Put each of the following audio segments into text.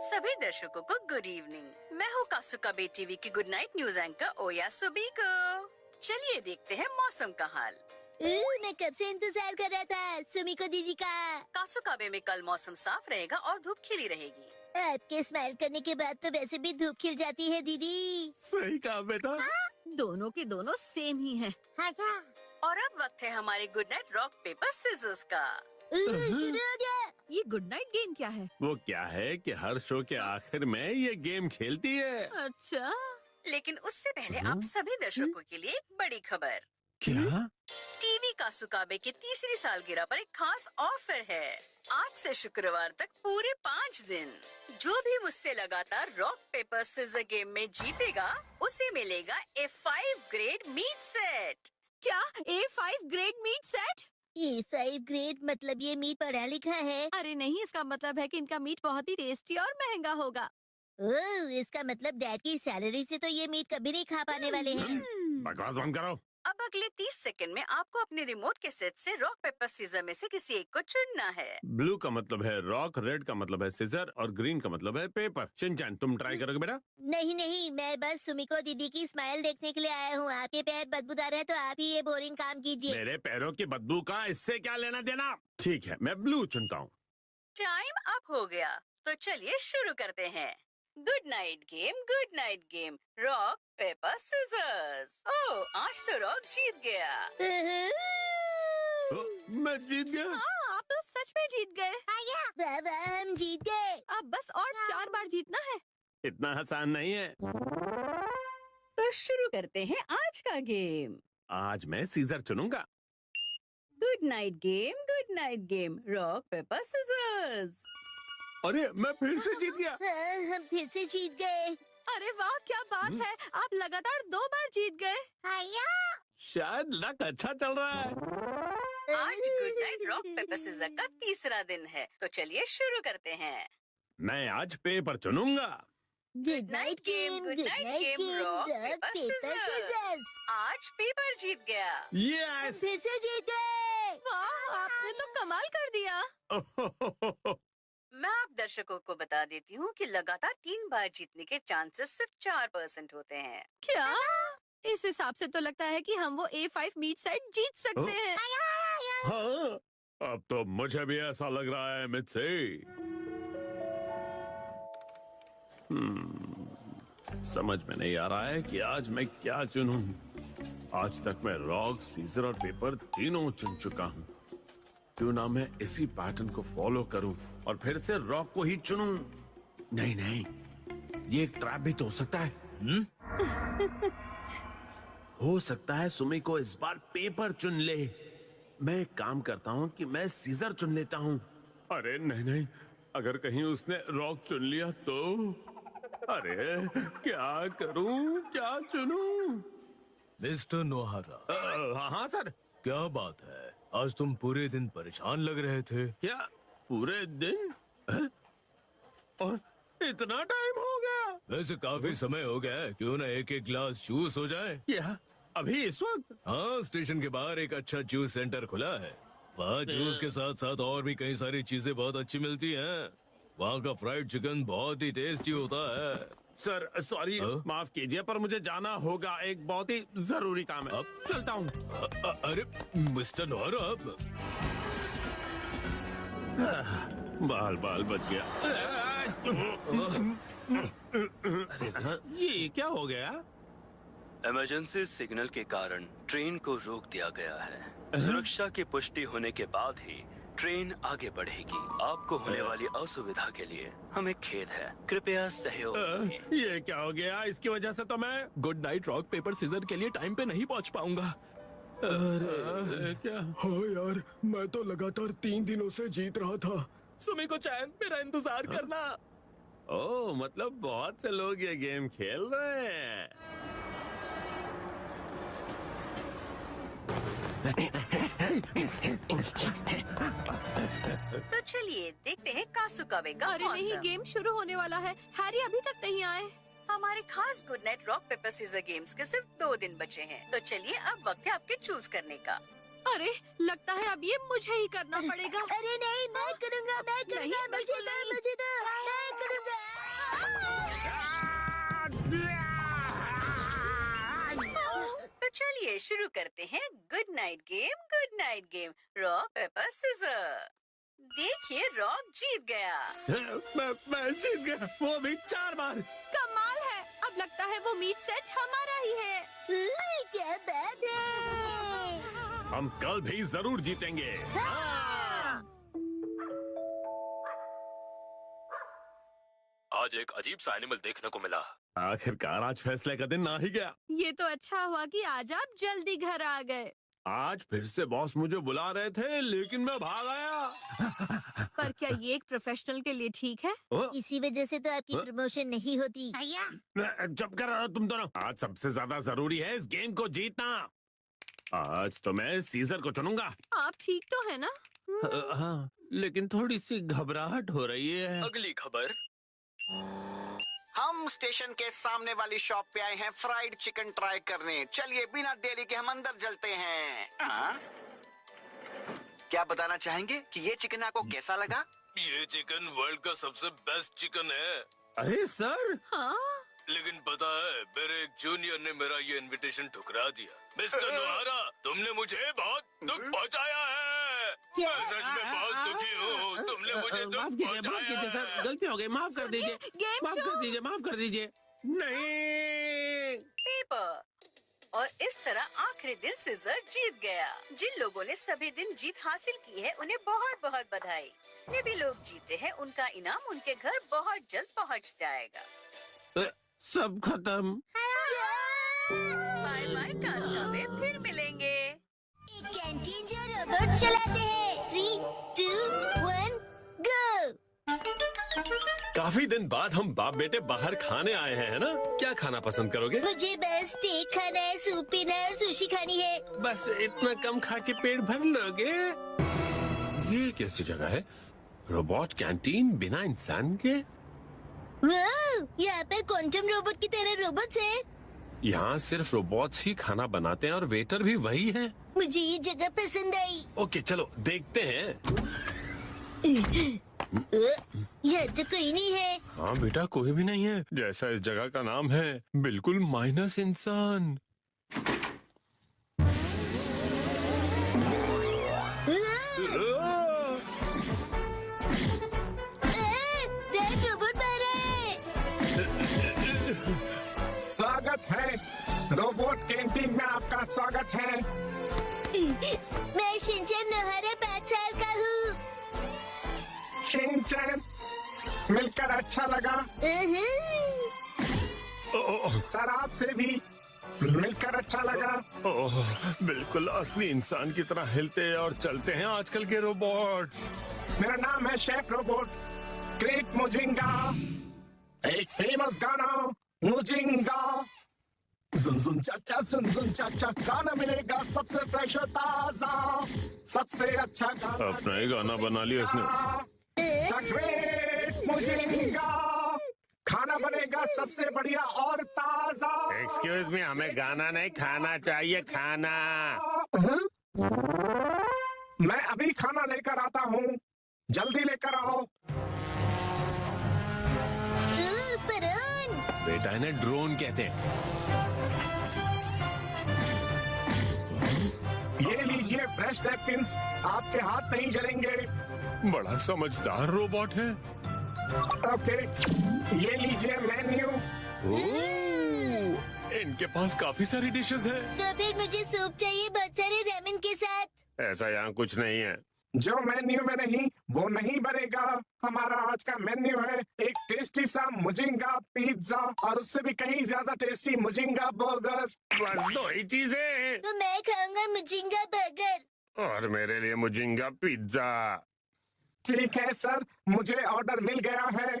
सभी दर्शकों को गुड इवनिंग। मैं हूँ कासुकाबे टीवी की गुड नाइट न्यूज एंकर ओया सुबिको। चलिए देखते हैं मौसम का हाल। मैं कब से इंतजार कर रहा था सुमिको दीदी का। कासुकाबे में कल मौसम साफ रहेगा और धूप खिली रहेगी। आपके स्माइल करने के बाद तो वैसे भी धूप खिल जाती है दीदी। सही कहा बेटा। दोनों के दोनों सेम ही हैं। हाँ क्या? और अब वक्त है हमारे good night rock paper scissors का। शुरू हो गया। ये गुड नाइट गेम क्या है? वो क्या है कि हर शो के आखिर में ये गेम खेलती है। अच्छा, लेकिन उससे पहले आप सभी दर्शकों के लिए एक बड़ी खबर। क्या? टीवी कासुकाबे की तीसरी सालगिरह पर एक खास ऑफर है। आज से शुक्रवार तक पूरे 5 दिन जो भी मुझसे लगातार रॉक पेपर सिजर गेम में जीतेगा उसे मिलेगा A5 ग्रेड मीट सेट। क्या A5 grade meet set? A5 grade मतलब ये मीट पढ़ा लिखा है। अरे नहीं, इसका मतलब है कि इनका मीट बहुत ही टेस्टी और महंगा होगा। ओह, इसका मतलब डैड की सैलरी से तो ये मीट कभी नहीं खा पाने वाले हैं। बकवास बंद करो। अब अगले 30 सेकंड में आपको अपने रिमोट के सेट से रॉक पेपर सीजर में से किसी एक को चुनना है। ब्लू का मतलब है रॉक, रेड का मतलब है सीजर और ग्रीन का मतलब है पेपर। शिनचैन तुम ट्राई करोगे बेटा? नहीं नहीं, मैं बस सुमिको दीदी की स्माइल देखने के लिए आया हूँ। आपके पैर बदबूदार है तो आप ही ये बोरिंग काम कीजिए। मेरे पैरों की बदबू का इससे क्या लेना देना? ठीक है, मैं ब्लू चुनता हूँ। टाइम अप हो गया, तो चलिए शुरू करते हैं। Good night game rock paper scissors. ओह, आज तो रॉक जीत गया। मैं जीत गया। हाँ, आप तो सच में जीत गए। वाह वाह, हम जीत गए। अब बस और 4 बार जीतना है। इतना आसान नहीं है। तो शुरू करते हैं आज का गेम। आज मैं सीजर चुनूंगा। Good night game rock paper scissors. अरे मैं फिर से जीत गया। हाँ, हम फिर से जीत गए। अरे वाह, क्या बात है, आप लगातार 2 बार जीत गए। शायद लक अच्छा चल रहा है। आज good night rock paper scissor का तीसरा दिन है, तो चलिए शुरू करते हैं। मैं आज पेपर चुनूंगा। Good night game rock paper scissors. आज पेपर जीत गया। यस। फिर से जीत गए। वाह, आपने तो कमाल कर दिया। मैं आप दर्शकों को बता देती हूँ कि लगातार 3 बार जीतने के चांसेस सिर्फ 4% होते हैं। क्या? इस हिसाब से तो लगता है कि हम वो A5 मीट सेट जीत सकते हैं। हाँ, अब तो मुझे भी ऐसा लग रहा है मुझसे। समझ में नहीं आ रहा है कि आज मैं क्या चुनूं। आज तक मैं रॉक, सीजर और पेपर तीनों चुन चुका हूँ। क्यों ना मैं इसी पैटर्न को फॉलो करूं और फिर से रॉक को ही चुनूं। नहीं नहीं, ये एक ट्रैप भी तो हो सकता है। हो सकता है सुमी को इस बार पेपर चुन ले। मैं एक काम करता हूं कि मैं सीजर चुन लेता हूं। अरे नहीं नहीं, अगर कहीं उसने रॉक चुन लिया तो? अरे क्या करूं, क्या चुनूं? मिस्टर नोहारा। हाँ सर। क्या बात है, आज तुम पूरे दिन परेशान लग रहे थे। क्या पूरे दिन? और इतना टाइम हो गया? वैसे काफी समय हो गया है, क्यों ना एक एक ग्लास जूस हो जाए। क्या अभी इस वक्त? हाँ, स्टेशन के बाहर एक अच्छा जूस सेंटर खुला है। वहाँ जूस के साथ साथ और भी कई सारी चीजें बहुत अच्छी मिलती हैं। वहाँ का फ्राइड चिकन बहुत ही टेस्टी होता है। सर सॉरी, माफ कीजिए पर मुझे जाना होगा, एक बहुत ही जरूरी काम है। अब चलता हूँ। अरे मिस्टर नोहारा, बाल बाल बच गया। ये क्या हो गया? इमरजेंसी सिग्नल के कारण ट्रेन को रोक दिया गया है। सुरक्षा की पुष्टि होने के बाद ही ट्रेन आगे बढ़ेगी। आपको होने वाली असुविधा के लिए हमें खेद है, कृपया सहयोग करें। ये क्या हो गया? इसकी वजह से तो मैं good night rock paper scissor के लिए टाइम पे नहीं पहुंच पाऊंगा। अरे क्या? हाँ यार, मैं तो लगातार 3 दिनों से जीत रहा था। सुमी को चैन, मेरा इंतजार करना। ओह, मतलब बहुत से लोग ये गेम खेल रहे हैं। तो चलिए देखते हैं कासुकाबे का अरे नहीं, मौसम। गेम शुरू होने वाला है। हैरी अभी तक नहीं आए। हमारे खास good night rock paper scissor games के सिर्फ 2 दिन बचे हैं, तो चलिए अब वक्त है आपके चूज करने का। अरे लगता है अब ये मुझे ही करना पड़ेगा। अरे नहीं, मैं करूँगा, नहीं, मुझे बिल्कुल दो, नहीं। मुझे दो, मैं करूँगा। करते हैं good night game rock paper scissor. देखिए रॉक जीत गया। मैं जीत गया, वो भी 4 बार। कमाल है, अब लगता है वो मीट सेट हमारा ही है। क्या बात है। हम कल भी जरूर जीतेंगे। आज एक अजीब सा एनिमल देखने को मिला। आखिरकार आज फैसले का दिन आ ही गया। ये तो अच्छा हुआ कि आज आप जल्दी घर आ गए। आज फिर से बॉस मुझे बुला रहे थे, लेकिन मैं भाग आया। पर क्या ये एक प्रोफेशनल के लिए ठीक है? इसी वजह से तो आपकी प्रमोशन नहीं होती। चुप कर तुम दोनों। आज सबसे ज्यादा जरूरी है इस गेम को जीतना। आज तो मैं सीजर को चुनूंगा। आप ठीक तो है ना? हाँ, लेकिन थोड़ी सी घबराहट हो रही है। अगली खबर। हम स्टेशन के सामने वाली शॉप पे आए हैं फ्राइड चिकन ट्राई करने। चलिए बिना देरी के हम अंदर चलते हैं। क्या बताना चाहेंगे कि ये चिकन आपको कैसा लगा? ये चिकन वर्ल्ड का सबसे बेस्ट चिकन है। अरे सर। हाँ? लेकिन पता है, मेरे एक जूनियर ने मेरा ये इनविटेशन ठुकरा दिया। मिस्टर नोहारा, तुमने मुझे बहुत दुख पहुंचाया है। मैं सच में बहुत दुखी हूँ। तुमने मुझे दुख पहुंचाया है। सर, गलती हो गई, माफ कर दीजिए। माफ कर दीजिए। नहीं। पेपर। और इस तरह आखिरी दिन सीजर जीत गया। जिन लोगों ने सभी दिन जीत हासिल की है उन्हें बहुत बहुत बधाई। जितने भी लोग जीते हैं उनका इनाम उनके घर बहुत जल्द पहुंच जाएगा। सब खत्म। बाय बाय कास्कावे, फिर मिलेंगे। एक कैंटीन जो रोबोट चलाते हैं। 3, 2, 1, गो। काफी दिन बाद हम बाप बेटे बाहर खाने आए हैं, है ना? क्या खाना पसंद करोगे? मुझे बस स्टेक खाना है, सूप पीना है और सुशी खानी है। बस इतना कम खा के पेट भर लोगे? ये कैसी जगह है? रोबोट कैंटीन बिना इंसान के? वाह, यहाँ पर क्वांटम रोबोट की तरह रोबोट्स हैं। यहाँ सिर्फ रोबोट्स ही खाना बनाते हैं और वेटर भी वही है। मुझे ये जगह पसंद आई। ओके चलो देखते हैं। यहाँ तो कोई नहीं है। हाँ बेटा, कोई भी नहीं है। जैसा इस जगह का नाम है, बिल्कुल माइनस इंसान। रोबोट बाहर आए। स्वागत है रोबोट कैंटीन में, आपका स्वागत है। मैं शिनचैन नोहारा 5 साल का हूँ। शिनचैन, मिलकर अच्छा लगा। सर, आपसे भी मिलकर अच्छा लगा। ओह, बिल्कुल असली इंसान की तरह हिलते और चलते हैं आजकल के रोबोट्स। मेरा नाम है शेफ रोबोट ग्रेट मुजिंगा। एक फेमस गाना मुजिंगा। सुन चाचा गाना मिलेगा सबसे फ्रेश और ताजा, सबसे अच्छा गाना। अपना ही गाना बना लिया इसने। द ग्रेट मुजिंगा, खाना बनेगा सबसे बढ़िया और ताजा। एक्सक्यूज मी, हमें गाना नहीं खाना चाहिए, खाना। मैं अभी खाना लेकर आता हूँ, जल्दी लेकर आओ। बेटा इन्हें ड्रोन कहते हैं। ये लीजिए फ्रेश नैपकिंस, आपके हाथ नहीं जलेंगे। बड़ा समझदार रोबोट है। ओके, ये लीजिए मेन्यू। इनके पास काफी सारी डिशेस हैं। तो फिर मुझे सूप चाहिए बहुत सारे रेमन के साथ। ऐसा यहाँ कुछ नहीं है। जो मेन्यू में नहीं वो नहीं बनेगा। हमारा आज का मेन्यू है एक टेस्टी सा मुजिंगा पिज्जा और उससे भी कहीं ज्यादा टेस्टी मुजिंगा बर्गर। बस 2 ही चीजें। तो मैं खाऊंगा मुजिंगा बर्गर। और मेरे लिए मुजिंगा पिज्जा। ठीक है सर, मुझे ऑर्डर मिल गया है।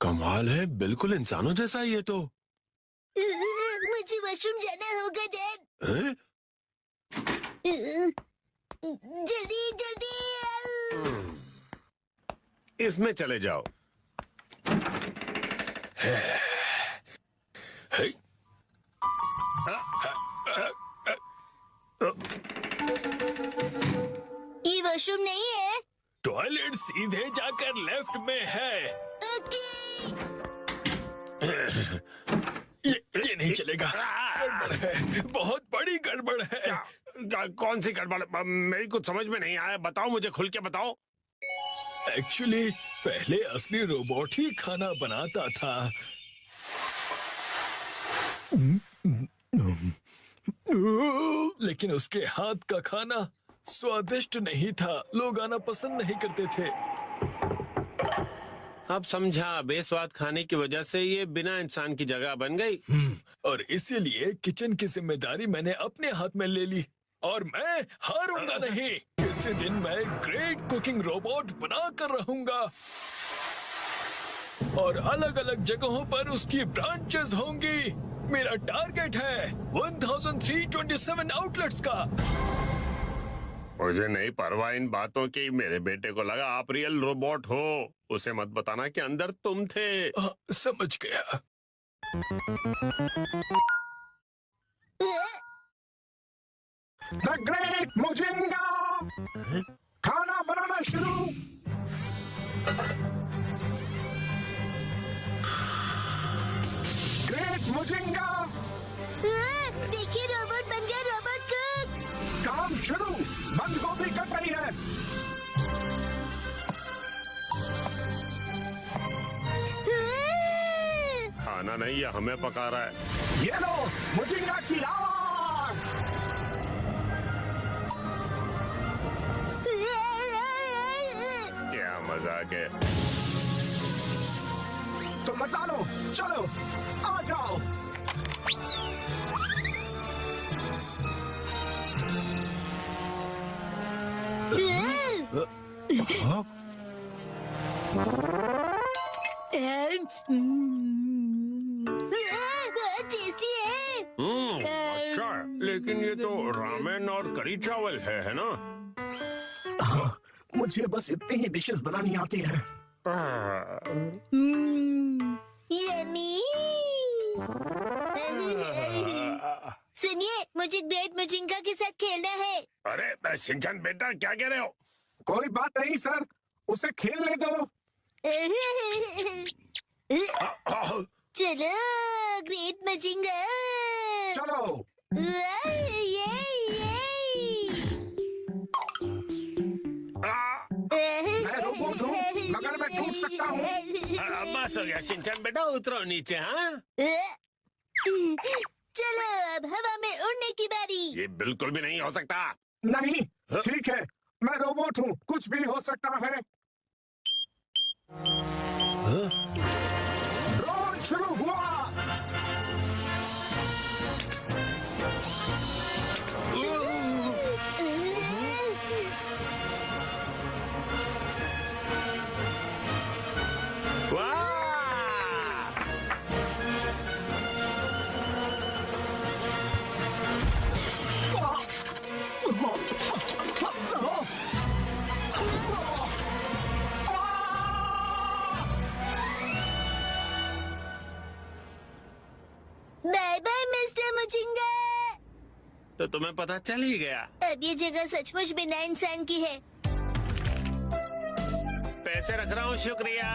कमाल है, बिल्कुल इंसानों जैसा ही है तो। मुझे वॉशरूम जाना होगा डैड। हैं? जल्दी जल्दी। इसमें चले जाओ। ये वॉशरूम नहीं है। टॉयलेट सीधे जाकर लेफ्ट में है। ओके। ये नहीं चलेगा। गड़बड़ है, बहुत बड़ी गड़बड़ है। कौन सी गड़बड़? मेरी कुछ समझ में नहीं आया, बताओ मुझे, खुल के बताओ। एक्चुअली पहले असली रोबोट ही खाना बनाता था। लेकिन उसके हाथ का खाना स्वादिष्ट नहीं था, लोग आना पसंद नहीं करते थे। अब समझा, बेस्वाद खाने की वजह से ये बिना इंसान की जगह बन गई। और इसीलिए किचन की जिम्मेदारी मैंने अपने हाथ में ले ली और मैं हारूंगा नहीं। इसी दिन मैं ग्रेट कुकिंग रोबोट बना कर रहूंगा और अलग अलग जगहों पर उसकी ब्रांचेस होंगी। मेरा टारगेट है 1327 आउटलेट्स का। मुझे नहीं परवाह इन बातों की। मेरे बेटे को लगा आप रियल रोबोट हो। उसे मत बताना कि अंदर तुम थे। समझ गया। द ग्रेट मोजिंगा खाना बनाना शुरू। ग्रेट मोजिंगा, देखिए रोबोट बन गया, रोबोट कुक। काम शुरू। बंद गोभी कट रही है। खाना नहीं, ये हमें पका रहा है। ये लो मोजिंगा की आग। क्या मजाक है। तो मजा लो, चलो आ जाओ। बहुत टेस्टी है। अच्छा है, लेकिन ये तो रामेन और करी चावल है ना? हाँ, मुझे बस इतनी ही डिशेस बनानी आती है। यम्मी। सुनिए, मुझे ग्रेट मोजिंगा के साथ खेलना है। अरे शिनचैन बेटा, क्या कह रहे हो? कोई बात नहीं सर, उसे खेलने दो। चलो ग्रेट मोजिंगा, चलो। ये मैं रोबोट हूँ, मगर मैं टूट सकता हूँ। बस हो गया शिनचैन बेटा, उतरो नीचे। हाँ, चलो अब हवा में उड़ने की बारी। ये बिल्कुल भी नहीं हो सकता। नहीं, ठीक है, मैं रोबोट हूँ, कुछ भी हो सकता है। ड्रोन शुरू हुआ। Bye bye mister Mozinga. तो तुम्हें पता चल ही गया। अब ये जगह सचमुच बिना इंसान की है। पैसे रख रहा हूँ, शुक्रिया।